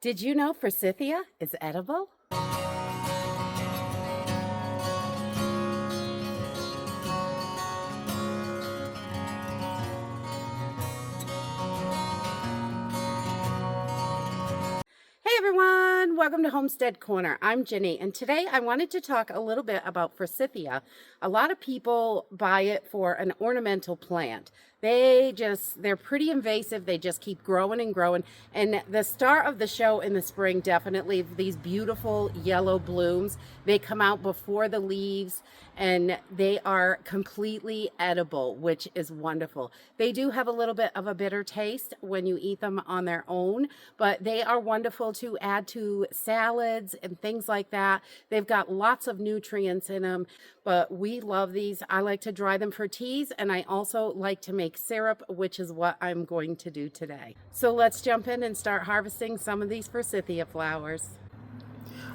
Did you know Forsythia is edible? Hey everyone, welcome to Homestead Corner. I'm Jenny, and today I wanted to talk a little bit about Forsythia. A lot of people buy it for an ornamental plant. They're pretty invasive. They just keep growing and growing. And the star of the show in the spring, definitely these beautiful yellow blooms. They come out before the leaves and they are completely edible, which is wonderful. They do have a little bit of a bitter taste when you eat them on their own, but they are wonderful to add to salads and things like that. They've got lots of nutrients in them, but we love these. I like to dry them for teas, and I also like to make syrup, which is what I'm going to do today. So let's jump in and start harvesting some of these Forsythia flowers.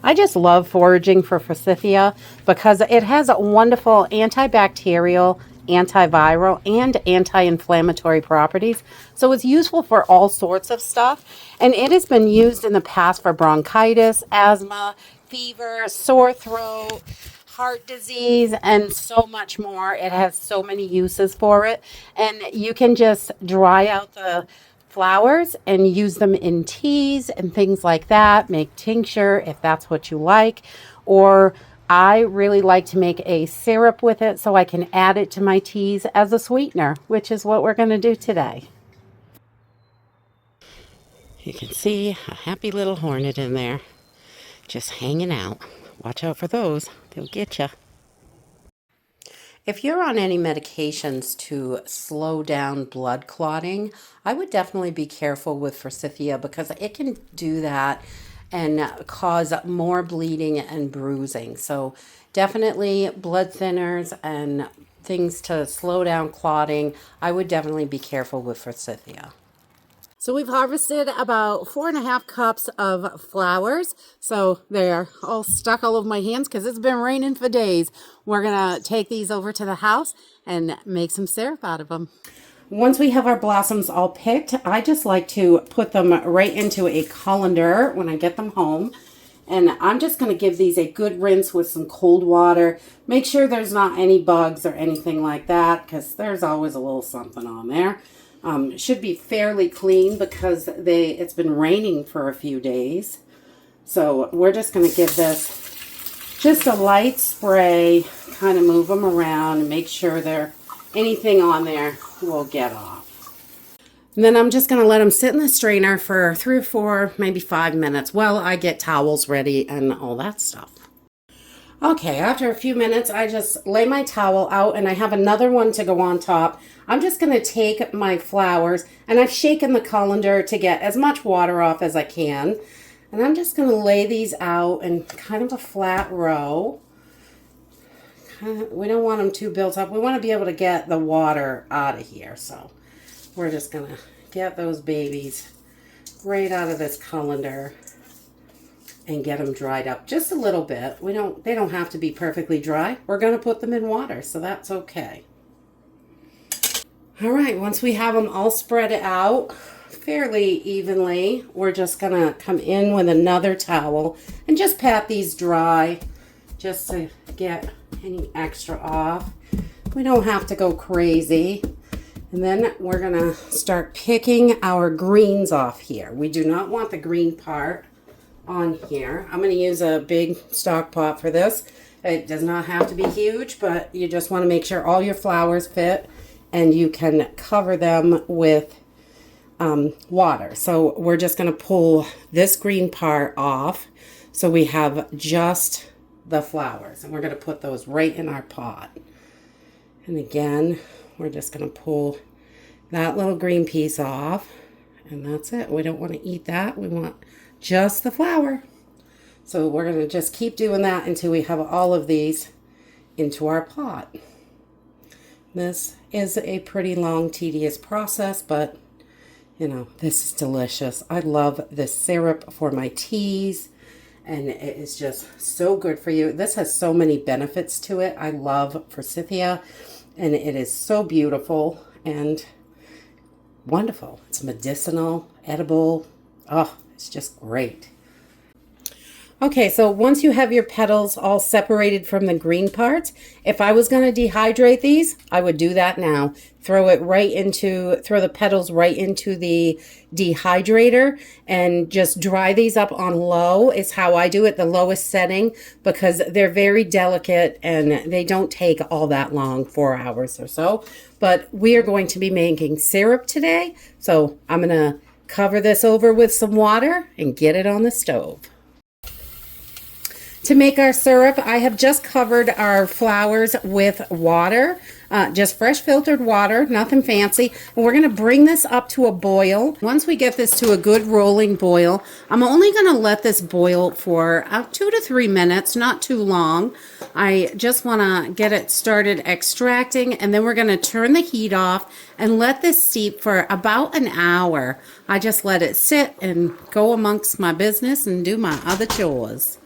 I just love foraging for Forsythia because it has a wonderful antibacterial, antiviral, and anti-inflammatory properties. So it's useful for all sorts of stuff. And it has been used in the past for bronchitis, asthma, fever, sore throat, heart disease, and so much more. It has so many uses for it. And you can just dry out the flowers and use them in teas and things like that. Make tincture if that's what you like. Or I really like to make a syrup with it so I can add it to my teas as a sweetener, which is what we're going to do today. You can see a happy little hornet in there just hanging out. Watch out for those. They'll get you. If you're on any medications to slow down blood clotting, I would definitely be careful with Forsythia because it can do that and cause more bleeding and bruising. So definitely blood thinners and things to slow down clotting, I would definitely be careful with Forsythia. So we've harvested about 4.5 cups of flowers. So they're all stuck all over my hands because it's been raining for days. We're gonna take these over to the house and make some syrup out of them. Once we have our blossoms all picked, I just like to put them right into a colander when I get them home. And I'm just going to give these a good rinse with some cold water. Make sure there's not any bugs or anything like that because there's always a little something on there. It should be fairly clean because it's been raining for a few days. So we're just going to give this just a light spray, kind of move them around and make sure anything on there will get off. And then I'm just going to let them sit in the strainer for 3 or 4, maybe 5 minutes while I get towels ready and all that stuff. Okay, after a few minutes, I just lay my towel out and I have another one to go on top. I'm just going to take my flowers and I've shaken the colander to get as much water off as I can. And I'm just going to lay these out in kind of a flat row. We don't want them too built up. We want to be able to get the water out of here. So we're just going to get those babies right out of this colander and get them dried up just a little bit. They don't have to be perfectly dry. We're going to put them in water, so that's okay. All right, once we have them all spread out fairly evenly, we're just going to come in with another towel and just pat these dry just to get any extra off. We don't have to go crazy. And then we're going to start picking our greens off here. We do not want the green part on here. I'm going to use a big stock pot for this. It does not have to be huge, but you just want to make sure all your flowers fit and you can cover them with water. So we're just going to pull this green part off so we have just the flowers, and we're going to put those right in our pot. And again, we're just going to pull that little green piece off, and that's it. We don't want to eat that. We want just the flower. So we're going to just keep doing that until we have all of these into our pot. This is a pretty long, tedious process, but you know, this is delicious. I love this syrup for my teas, and it is just so good for you. This has so many benefits to it. I love Forsythia, and it is so beautiful and wonderful. It's medicinal, edible. Oh, It's just great. Okay, so once you have your petals all separated from the green parts, if I was going to dehydrate these, I would do that now. Throw the petals right into the dehydrator and just dry these up on low is how I do it, the lowest setting, because they're very delicate and they don't take all that long, 4 hours or so. But we are going to be making syrup today, so I'm going to cover this over with some water and get it on the stove. To make our syrup, I have just covered our flowers with water, just fresh filtered water, nothing fancy. And we're going to bring this up to a boil. Once we get this to a good rolling boil, I'm only going to let this boil for 2 to 3 minutes, not too long. I just want to get it started extracting, and then we're going to turn the heat off and let this steep for about an hour. I just let it sit and go amongst my business and do my other chores.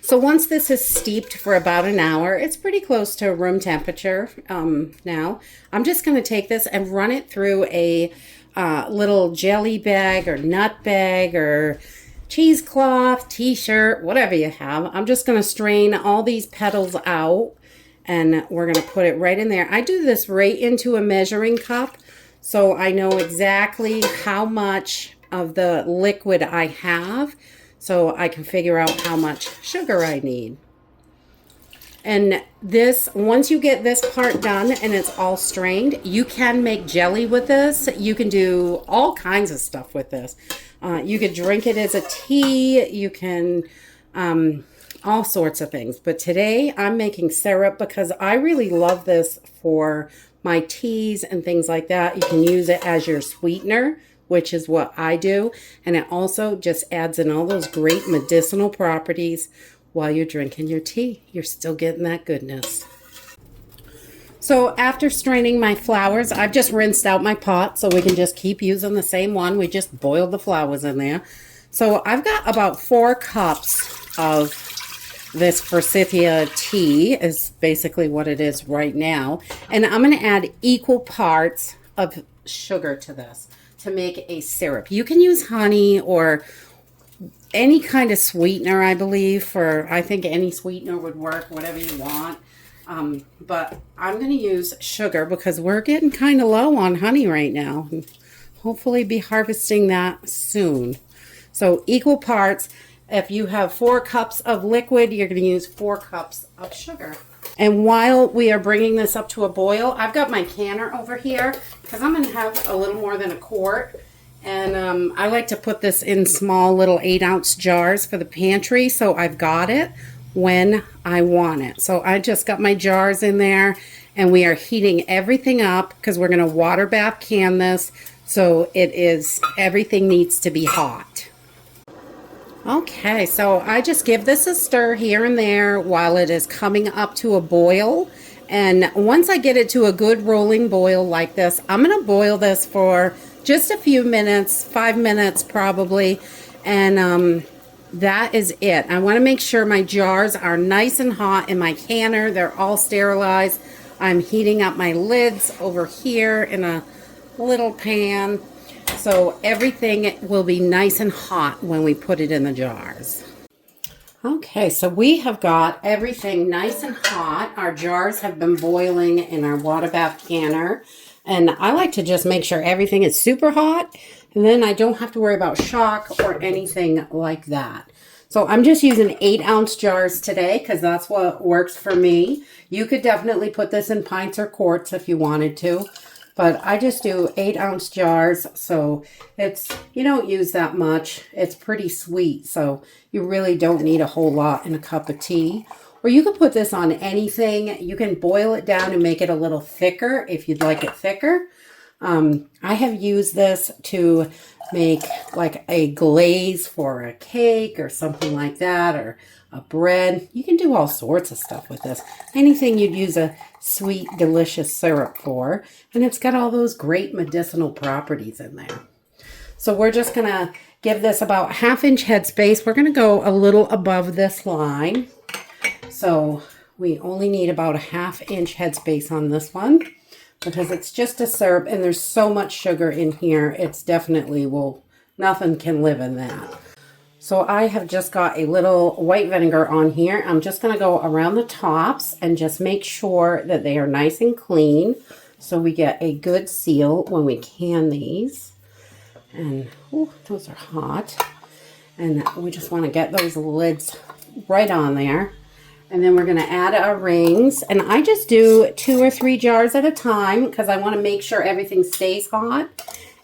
So once this is steeped for about an hour, it's pretty close to room temperature now. I'm just going to take this and run it through a little jelly bag or nut bag or cheesecloth, t-shirt, whatever you have. I'm just going to strain all these petals out and we're going to put it right in there. I do this right into a measuring cup so I know exactly how much of the liquid I have, so I can figure out how much sugar I need. And this, once you get this part done and it's all strained, you can make jelly with this. You can do all kinds of stuff with this. You could drink it as a tea. You can, all sorts of things. But today I'm making syrup because I really love this for my teas and things like that. You can use it as your sweetener, which is what I do. And it also just adds in all those great medicinal properties while you're drinking your tea. You're still getting that goodness. So after straining my flowers, I've just rinsed out my pot so we can just keep using the same one. We just boiled the flowers in there. So I've got about 4 cups of this Forsythia tea is basically what it is right now. And I'm going to add equal parts of sugar to this to make a syrup. You can use honey or any kind of sweetener, I believe. I think any sweetener would work, whatever you want. But I'm going to use sugar because we're getting kind of low on honey right now. And hopefully be harvesting that soon. So equal parts. If you have 4 cups of liquid, you're going to use 4 cups of sugar. And while we are bringing this up to a boil, I've got my canner over here because I'm going to have a little more than a quart. And I like to put this in small little 8-ounce jars for the pantry, so I've got it when I want it. So I just got my jars in there, and we are heating everything up because we're going to water bath can this. So everything needs to be hot. Okay, so I just give this a stir here and there while it is coming up to a boil. And once I get it to a good rolling boil like this, I'm going to boil this for just a few minutes, 5 minutes probably. And that is it. I want to make sure my jars are nice and hot in my canner. They're all sterilized. I'm heating up my lids over here in a little pan. So everything will be nice and hot when we put it in the jars. Okay, so we have got everything nice and hot. Our jars have been boiling in our water bath canner. And I like to just make sure everything is super hot. And then I don't have to worry about shock or anything like that. So I'm just using 8-ounce jars today because that's what works for me. You could definitely put this in pints or quarts if you wanted to. But I just do 8-ounce jars, so you don't use that much. It's pretty sweet, so you really don't need a whole lot in a cup of tea. Or you could put this on anything. You can boil it down and make it a little thicker if you'd like it thicker. I have used this to make like a glaze for a cake or something like that, or a bread. You can do all sorts of stuff with this. Anything you'd use a sweet, delicious syrup for. And it's got all those great medicinal properties in there. So we're just going to give this about 1/2 inch headspace. We're going to go a little above this line. So we only need about a 1/2 inch headspace on this one because it's just a syrup and there's so much sugar in here. It's definitely will Nothing can live in that. So I have just got a little white vinegar on here. I'm just going to go around the tops and just make sure that they are nice and clean so we get a good seal when we can these. And ooh, those are hot. And we just want to get those lids right on there. And then we're going to add our rings. And I just do 2 or 3 jars at a time because I want to make sure everything stays hot.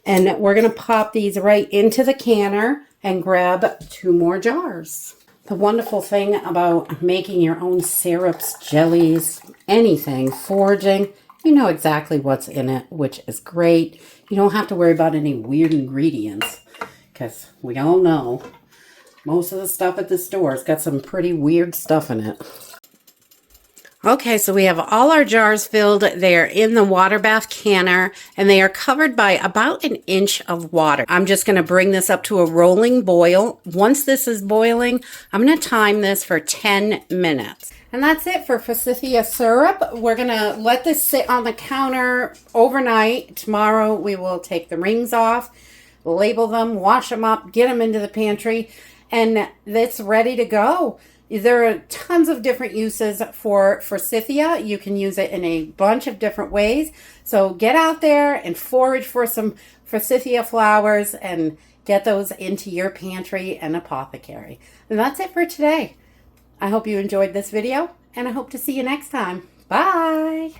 And we're going to pop these right into the canner and grab 2 more jars. The wonderful thing about making your own syrups, jellies, anything, foraging, you know exactly what's in it, which is great. You don't have to worry about any weird ingredients because we all know most of the stuff at the store has got some pretty weird stuff in it. Okay, so we have all our jars filled. They are in the water bath canner and they are covered by about 1 inch of water. I'm just going to bring this up to a rolling boil. Once this is boiling, I'm going to time this for 10 minutes. And that's it for Forsythia syrup. We're going to let this sit on the counter overnight. Tomorrow we will take the rings off, label them, wash them up, get them into the pantry, and it's ready to go. There are tons of different uses for Forsythia. You can use it in a bunch of different ways. So get out there and forage for some Forsythia flowers and get those into your pantry and apothecary. And that's it for today. I hope you enjoyed this video and I hope to see you next time. Bye.